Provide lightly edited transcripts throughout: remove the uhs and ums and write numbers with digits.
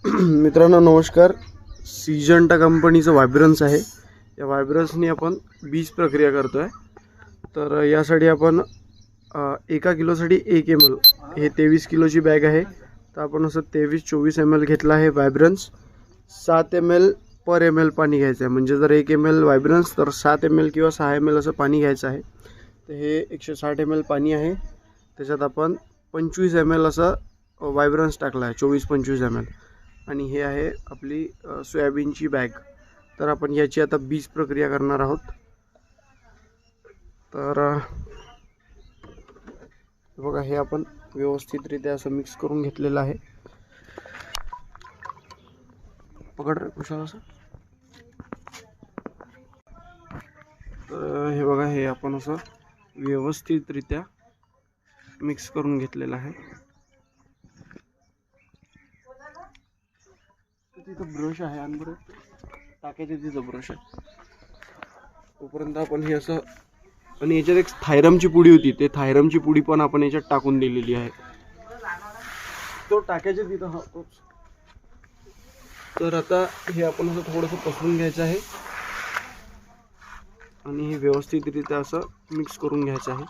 मित्रांनो नमस्कार. सिजंटा कंपनीचं व्हायब्रन्स आहे. या व्हायब्रन्सनी आपण बीज प्रक्रिया करतो आहे. तर यासाठी आपण 1 किलोसाठी 1 ml हे 23 किलोची बॅग आहे. तर आपण असं 23-24 ml घेतला आहे व्हायब्रन्स. 7 ml पर ml पाणी घ्यायचं आहे. म्हणजे जर 1 ml व्हायब्रन्स तर 7 ml किंवा 6 ml असं पाणी घ्यायचं आहे. तर हे 160 ml पाणी आहे. त्याच्यात आपण 25 ml असं व्हायब्रन्स टाकला आहे, 24-25 ml. आणि हे आहे आपली सोयाबीनची बॅग. तर आपण याची आता बीज प्रक्रिया करणार आहोत. तर बघा, हे आपण व्यवस्थितरित्या असं मिक्स करून घेतलेलं आहे. पकड रे कुशाल असं. तर हे बघा, हे आपण असं व्यवस्थितरित्या मिक्स करून घेतलेलं आहे. तिथं ब्रश आहे आणि बरं टाकायचे, तिथं ब्रश आहे. तोपर्यंत आपण हे असं, आणि याच्यात एक थायरमची पुडी होती, ते थायरमची पुडी पण आपण याच्यात टाकून दिलेली आहे. तो टाकायचे तिथं हा तोच. तर आता हे आपण असं थोडंसं पसरून घ्यायचं आहे आणि हे व्यवस्थितरित्या असं मिक्स करून घ्यायचं आहे.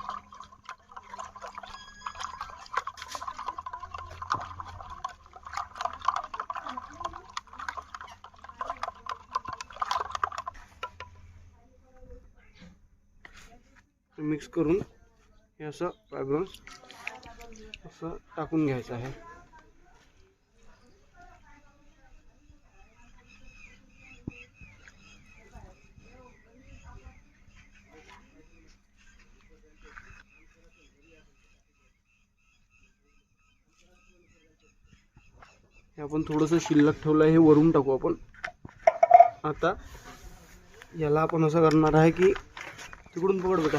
मिक्स करून हे असं व्हायब्रन्स असं टाकून घ्यायचं आहे. हे आपण थोडंसं शिल्लक ठेवलं आहे, हे वरून टाकू आपण. आता याला आपण असं करणार आहे की तिकडून पकड बेटा,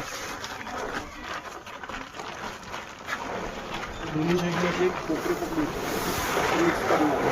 दोन्ही साईडने कोपरे पकडून मिक्स करणार.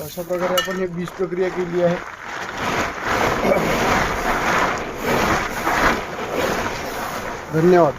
अशा प्रकारे आपण हे बीज प्रक्रिया केली आहे. धन्यवाद.